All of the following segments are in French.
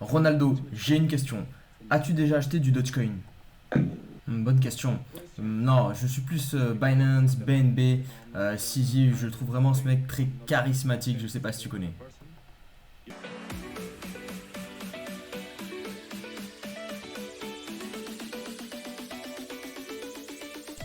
Ronaldo, j'ai une question. As-tu déjà acheté du Dogecoin? Bonne question. Non, je suis plus Binance, BNB, CZ. Je trouve vraiment ce mec très charismatique. Je sais pas si tu connais.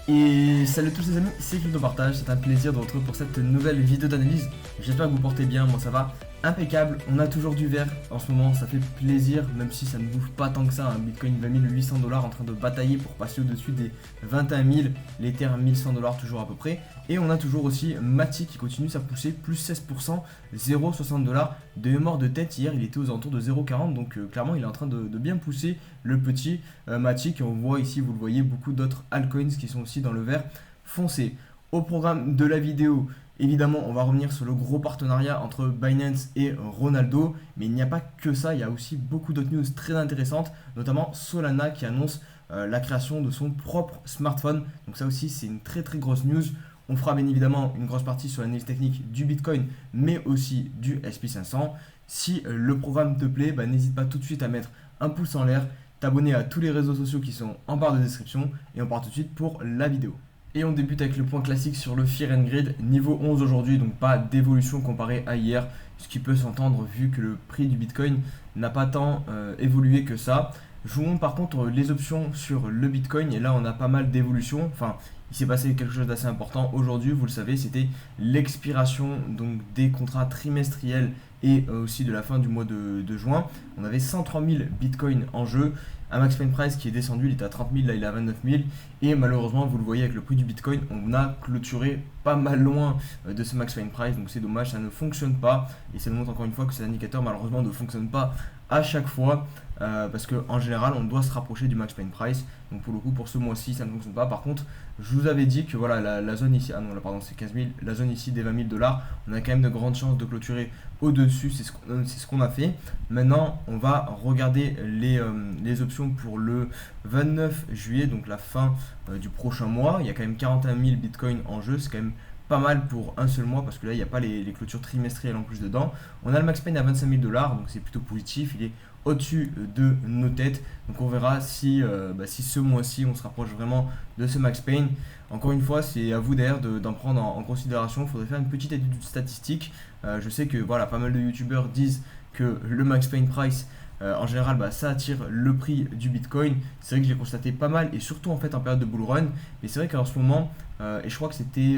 Et salut à tous les amis, c'est Crypto Partage, c'est un plaisir de vous retrouver pour cette nouvelle vidéo d'analyse. J'espère que vous portez bien, moi ça va impeccable, on a toujours du vert en ce moment, ça fait plaisir, même si ça ne bouge pas tant que ça, un Bitcoin 20 800 dollars en train de batailler pour passer au-dessus des 21 000, l'Ether 1100 dollars toujours à peu près. Et on a toujours aussi Mati qui continue sa poussée, plus 16%, 0,60 dollars. De mémoire de tête, hier il était aux alentours de 0,40, donc clairement il est en train de bien pousser le petit Matic. On voit ici, vous le voyez, beaucoup d'autres altcoins qui sont aussi dans le vert foncé. Au programme de la vidéo, évidemment, on va revenir sur le gros partenariat entre Binance et Ronaldo, mais il n'y a pas que ça, il y a aussi beaucoup d'autres news très intéressantes, notamment Solana qui annonce la création de son propre smartphone. Donc ça aussi, c'est une très très grosse news. On fera bien évidemment une grosse partie sur l'analyse technique du Bitcoin, mais aussi du SP500. Si le programme te plaît, n'hésite pas tout de suite à mettre un pouce en l'air, t'abonner à tous les réseaux sociaux qui sont en barre de description, et on part tout de suite pour la vidéo. Et on débute avec le point classique sur le Fear and Greed, niveau 11 aujourd'hui, donc pas d'évolution comparé à hier, ce qui peut s'entendre vu que le prix du Bitcoin n'a pas tant évolué que ça. Jouons par contre les options sur le Bitcoin, et là on a pas mal d'évolutions. Enfin, il s'est passé quelque chose d'assez important aujourd'hui, vous le savez, c'était l'expiration donc des contrats trimestriels et aussi de la fin du mois de juin. On avait 103 000 bitcoins en jeu, un max pain price qui est descendu, il était à 30 000, là il est à 29 000, et malheureusement vous le voyez avec le prix du bitcoin, on a clôturé pas mal loin de ce max pain price, donc c'est dommage, ça ne fonctionne pas, et ça nous montre encore une fois que ces indicateurs malheureusement ne fonctionnent pas à chaque fois, parce qu'en général on doit se rapprocher du max pain price. Donc pour le coup pour ce mois-ci ça ne fonctionne pas. Par contre je vous avais dit que voilà la zone ici, ah non là pardon c'est 15 000, la zone ici des 20 000 dollars, on a quand même de grandes chances de clôturer au-dessus, c'est ce qu'on a fait. Maintenant on va regarder les options pour le 29 juillet, donc la fin du prochain mois. Il y a quand même 41 000 bitcoins en jeu, c'est quand même pas mal pour un seul mois parce que là il n'y a pas les clôtures trimestrielles en plus dedans. On a le max pain à 25 000 dollars, donc c'est plutôt positif, il est au-dessus de nos têtes. Donc on verra si, si ce mois-ci on se rapproche vraiment de ce max pain. Encore une fois, c'est à vous d'ailleurs d'en prendre en considération. Il faudrait faire une petite étude statistique. Je sais que voilà, pas mal de youtubeurs disent que le max pain price en général, ça attire le prix du Bitcoin. C'est vrai que j'ai constaté pas mal, et surtout en fait en période de bull run. Mais c'est vrai qu'en ce moment, et je crois que c'était,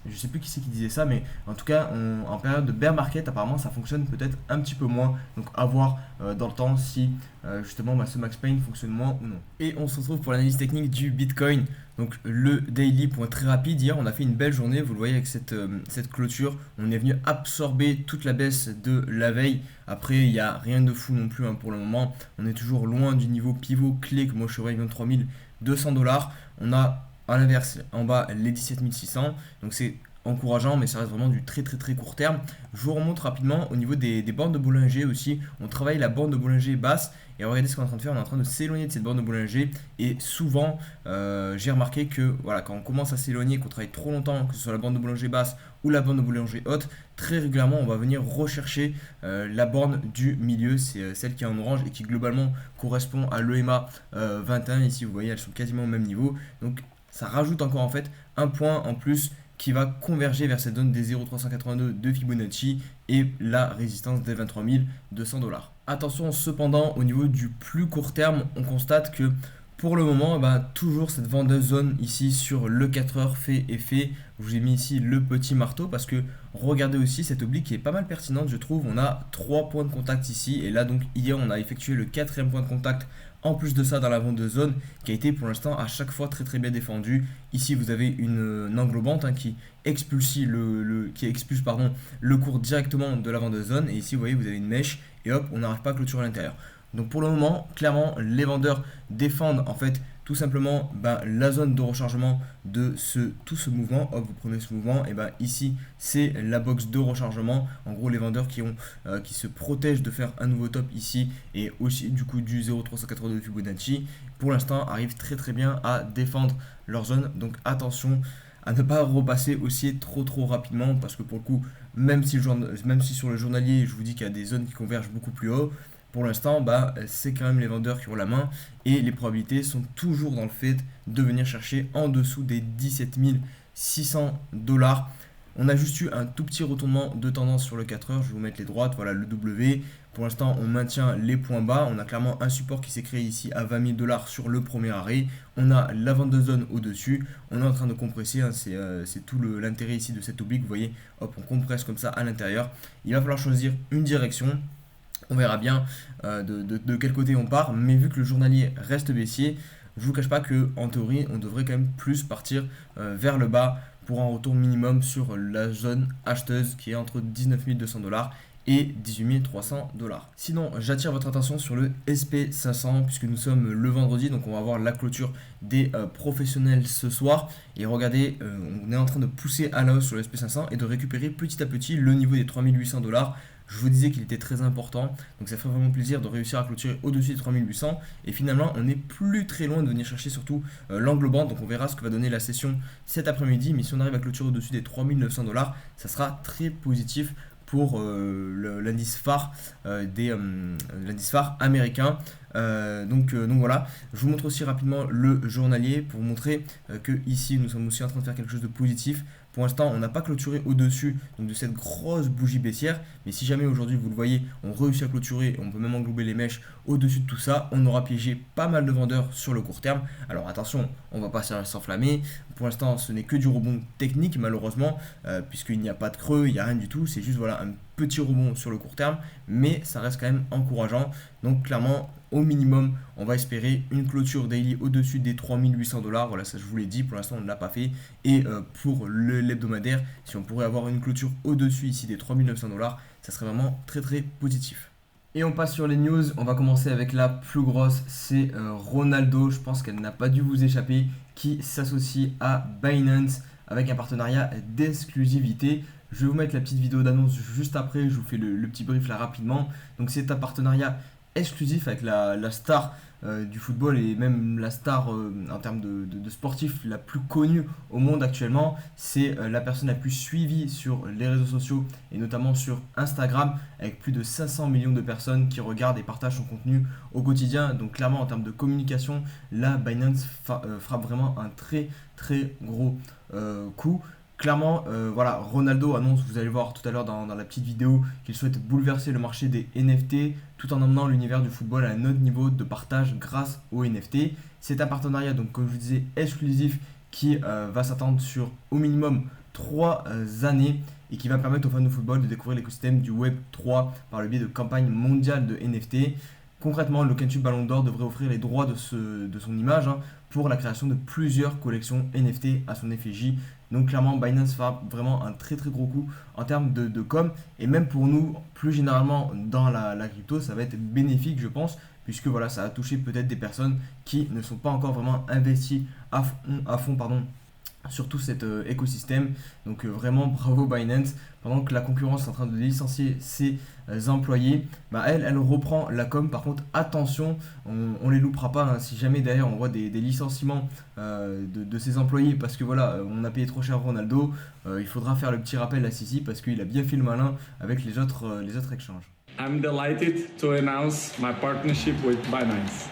je sais plus qui c'est qui disait ça, mais en tout cas, en période de bear market, apparemment, ça fonctionne peut-être un petit peu moins. Donc à voir dans le temps si justement ce max pain fonctionne moins ou non. Et on se retrouve pour l'analyse technique du Bitcoin. Donc le daily, point très rapide, hier on a fait une belle journée, vous le voyez avec cette clôture, on est venu absorber toute la baisse de la veille. Après il n'y a rien de fou non plus pour le moment, on est toujours loin du niveau pivot clé que moi je surveille 23 200 dollars. On a à l'inverse en bas les 17 600, donc c'est encourageant, mais ça reste vraiment du très très très court terme. Je vous remonte rapidement au niveau des bandes de Bollinger aussi. On travaille la bande de Bollinger basse, et regardez ce qu'on est en train de faire. On est en train de s'éloigner de cette bande de Bollinger, et souvent j'ai remarqué que voilà, quand on commence à s'éloigner, qu'on travaille trop longtemps, que ce soit la bande de Bollinger basse ou la bande de Bollinger haute, très régulièrement on va venir rechercher la borne du milieu. C'est celle qui est en orange et qui globalement correspond à l'EMA 21. Ici vous voyez, elles sont quasiment au même niveau, donc ça rajoute encore en fait un point en plus qui va converger vers cette zone des 0,382 de Fibonacci et la résistance des 23 200 dollars. Attention cependant, au niveau du plus court terme, on constate que pour le moment, toujours cette vendeuse zone ici sur le 4 heures fait effet. Je vous ai mis ici le petit marteau parce que regardez aussi cette oblique qui est pas mal pertinente, je trouve. On a 3 points de contact ici, et là donc hier on a effectué le 4e point de contact en plus de ça dans la vendeuse zone qui a été pour l'instant à chaque fois très très bien défendue. Ici vous avez une englobante qui expulse le cours directement de la vendeuse zone, et ici vous voyez vous avez une mèche, et hop on n'arrive pas à clôturer à l'intérieur. Donc pour le moment, clairement, les vendeurs défendent en fait tout simplement la zone de rechargement de tout ce mouvement. Hop, vous prenez ce mouvement, et ici c'est la box de rechargement. En gros, les vendeurs qui se protègent de faire un nouveau top ici, et aussi du coup du 0,382 de Fibonacci, pour l'instant arrivent très très bien à défendre leur zone. Donc attention à ne pas repasser aussi trop rapidement, parce que pour le coup, même si sur le journalier je vous dis qu'il y a des zones qui convergent beaucoup plus haut, pour l'instant, c'est quand même les vendeurs qui ont la main et les probabilités sont toujours dans le fait de venir chercher en dessous des 17 600 $. On a juste eu un tout petit retournement de tendance sur le 4 heures. Je vais vous mettre les droites. Voilà le W. Pour l'instant, on maintient les points bas. On a clairement un support qui s'est créé ici à 20 000 $ sur le premier arrêt. On a la vente de zone au-dessus. On est en train de compresser. C'est tout l'intérêt ici de cette oblique. Vous voyez, hop, on compresse comme ça à l'intérieur. Il va falloir choisir une direction. On verra bien de quel côté on part. Mais vu que le journalier reste baissier, je ne vous cache pas qu'en théorie, on devrait quand même plus partir vers le bas pour un retour minimum sur la zone acheteuse qui est entre 19 200 $ et 18 300 $. Sinon, j'attire votre attention sur le SP500 puisque nous sommes le vendredi, donc on va voir la clôture des professionnels ce soir. Et regardez, on est en train de pousser à la hausse sur le SP500 et de récupérer petit à petit le niveau des 3800 $. Je vous disais qu'il était très important, donc ça ferait vraiment plaisir de réussir à clôturer au-dessus des 3800. Et finalement, on n'est plus très loin de venir chercher surtout l'angle band. Donc on verra ce que va donner la session cet après-midi. Mais si on arrive à clôturer au-dessus des 3900 $, ça sera très positif pour l'indice phare l'indice phare américain. Donc voilà, je vous montre aussi rapidement le journalier pour vous montrer que ici nous sommes aussi en train de faire quelque chose de positif. Pour l'instant, on n'a pas clôturé au-dessus de cette grosse bougie baissière, mais si jamais aujourd'hui vous le voyez, on réussit à clôturer, on peut même englober les mèches au-dessus de tout ça, on aura piégé pas mal de vendeurs sur le court terme. Alors attention, on va pas s'enflammer. Pour l'instant, ce n'est que du rebond technique malheureusement, puisqu'il n'y a pas de creux, il n'y a rien du tout, c'est juste voilà un petit rebond sur le court terme, mais ça reste quand même encourageant. Donc clairement, au minimum, on va espérer une clôture daily au-dessus des 3800 $. Voilà, ça je vous l'ai dit, pour l'instant on ne l'a pas fait. Et pour l'hebdomadaire, si on pourrait avoir une clôture au-dessus ici des 3900 $, ça serait vraiment très très positif. Et on passe sur les news, on va commencer avec la plus grosse, c'est Ronaldo, je pense qu'elle n'a pas dû vous échapper, qui s'associe à Binance avec un partenariat d'exclusivité. Je vais vous mettre la petite vidéo d'annonce juste après, je vous fais le petit brief là rapidement. Donc c'est un partenariat exclusif avec la star du football et même la star en termes de sportif la plus connue au monde actuellement. C'est la personne la plus suivie sur les réseaux sociaux et notamment sur Instagram avec plus de 500 millions de personnes qui regardent et partagent son contenu au quotidien. Donc clairement en termes de communication, là Binance frappe vraiment un très très gros coup. Clairement, voilà, Ronaldo annonce, vous allez voir tout à l'heure dans la petite vidéo, qu'il souhaite bouleverser le marché des NFT tout en emmenant l'univers du football à un autre niveau de partage grâce aux NFT. C'est un partenariat, donc comme je vous disais, exclusif qui va s'attendre sur au minimum 3 années et qui va permettre aux fans de football de découvrir l'écosystème du Web 3 par le biais de campagnes mondiales de NFT. Concrètement, le Kentucky Ballon d'Or devrait offrir les droits de son image pour la création de plusieurs collections NFT à son effigie. Donc clairement, Binance fera vraiment un très très gros coup en termes de com. Et même pour nous, plus généralement dans la crypto, ça va être bénéfique je pense, puisque voilà, ça a touché peut-être des personnes qui ne sont pas encore vraiment investies à fond sur tout cet écosystème. Donc vraiment bravo Binance. Pendant que la concurrence est en train de licencier ses employés, elle reprend la com. Par contre attention, on les loupera pas si jamais derrière on voit des licenciements de ses employés parce que voilà, on a payé trop cher Ronaldo. Il faudra faire le petit rappel à Sisi parce qu'il a bien fait le malin avec les autres exchanges. I'm delighted to announce my partnership with Binance.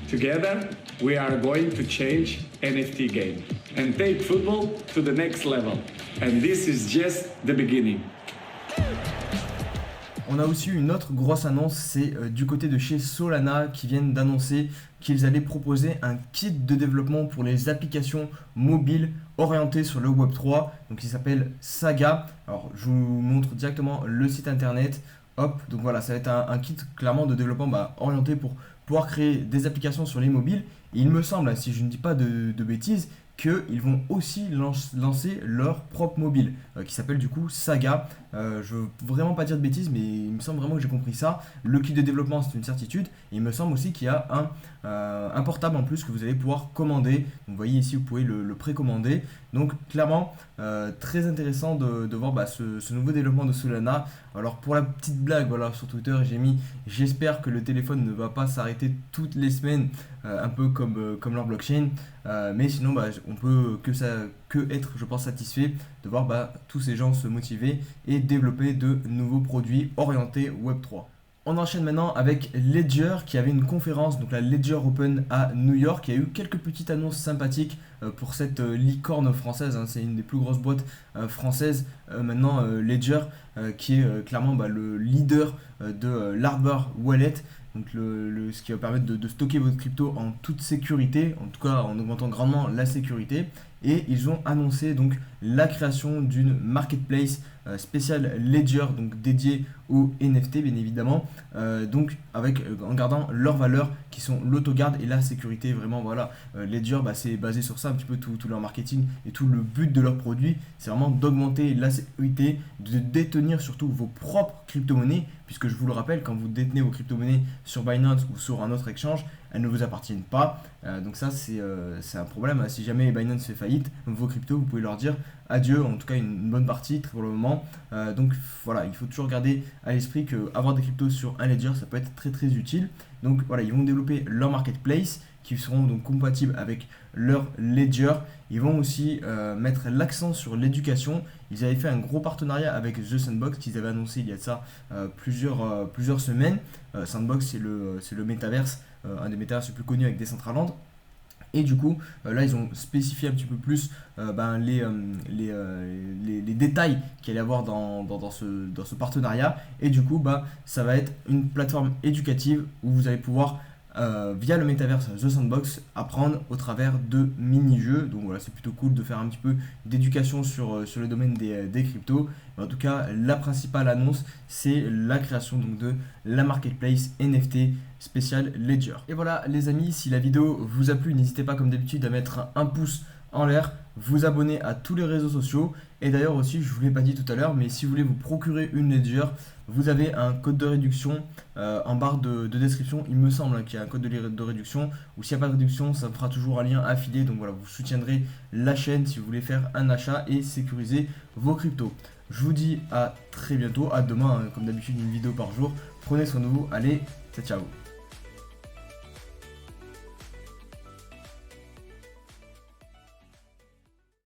Together, we are going to change NFT game and take football to the next level. And this is just the beginning. On a aussi eu une autre grosse annonce, c'est du côté de chez Solana qui viennent d'annoncer qu'ils allaient proposer un kit de développement pour les applications mobiles orientées sur le Web3, donc il s'appelle Saga. Alors je vous montre directement le site internet. Hop, donc voilà, ça va être un kit clairement de développement orienté pour pouvoir créer des applications sur les mobiles. Et il me semble, si je ne dis pas de bêtises, qu'ils vont aussi lancer leur propre mobile qui s'appelle du coup Saga. Je veux vraiment pas dire de bêtises, mais il me semble vraiment que j'ai compris ça. Le kit de développement, c'est une certitude. Et il me semble aussi qu'il y a un portable en plus que vous allez pouvoir commander. Donc, vous voyez ici, vous pouvez le précommander. Donc clairement, très intéressant de voir ce nouveau développement de Solana. Alors pour la petite blague, voilà, sur Twitter, j'ai mis « J'espère que le téléphone ne va pas s'arrêter toutes les semaines, un peu comme leur blockchain. » Mais sinon, on peut que être, je pense, satisfait de voir tous ces gens se motiver et développer de nouveaux produits orientés Web3. On enchaîne maintenant avec Ledger qui avait une conférence, donc la Ledger Open à New York. Il y a eu quelques petites annonces sympathiques pour cette licorne française, hein. C'est une des plus grosses boîtes françaises maintenant, Ledger, qui est clairement le leader de l'Hardware Wallet. Donc ce qui va permettre de stocker votre crypto en toute sécurité, en tout cas en augmentant grandement la sécurité. Et ils ont annoncé donc la création d'une marketplace spéciale Ledger, donc dédiée aux NFT bien évidemment, donc en gardant leurs valeurs qui sont l'autogarde et la sécurité. Vraiment voilà, Ledger c'est basé sur ça un petit peu tout leur marketing et tout le but de leurs produits, c'est vraiment d'augmenter la sécurité, de détenir surtout vos propres crypto-monnaies, puisque je vous le rappelle, quand vous détenez vos crypto-monnaies sur Binance ou sur un autre exchange, elles ne vous appartiennent pas. Donc ça c'est un problème. Si jamais Binance fait faillite, vos cryptos, vous pouvez leur dire adieu, en tout cas une bonne partie pour le moment. Donc voilà, il faut toujours garder à l'esprit qu'avoir des cryptos sur un Ledger, ça peut être très très utile. Donc voilà, ils vont développer leur marketplace qui seront donc compatibles avec leur Ledger. Ils vont aussi mettre l'accent sur l'éducation. Ils avaient fait un gros partenariat avec The Sandbox qu'ils avaient annoncé il y a de ça plusieurs semaines. Sandbox, c'est le métaverse, un des métaverses les plus connus avec Decentraland. Et du coup, là, ils ont spécifié un petit peu plus les détails qu'il allait y avoir dans ce partenariat. Et du coup, ça va être une plateforme éducative où vous allez pouvoir, via le métaverse The Sandbox, apprendre au travers de mini-jeux. Donc voilà, c'est plutôt cool de faire un petit peu d'éducation sur le domaine des cryptos. Mais en tout cas, la principale annonce, c'est la création donc de la marketplace NFT spéciale Ledger. Et voilà les amis, si la vidéo vous a plu, n'hésitez pas comme d'habitude à mettre un pouce en l'air, vous abonner à tous les réseaux sociaux. Et d'ailleurs aussi, je ne vous l'ai pas dit tout à l'heure, mais si vous voulez vous procurer une Ledger, vous avez un code de réduction en barre de description. Il me semble qu'il y a un code de réduction, ou s'il n'y a pas de réduction, ça me fera toujours un lien affilié. Donc voilà, vous soutiendrez la chaîne si vous voulez faire un achat et sécuriser vos cryptos. Je vous dis à très bientôt, à demain, comme d'habitude une vidéo par jour. Prenez soin de vous, allez, ciao ciao.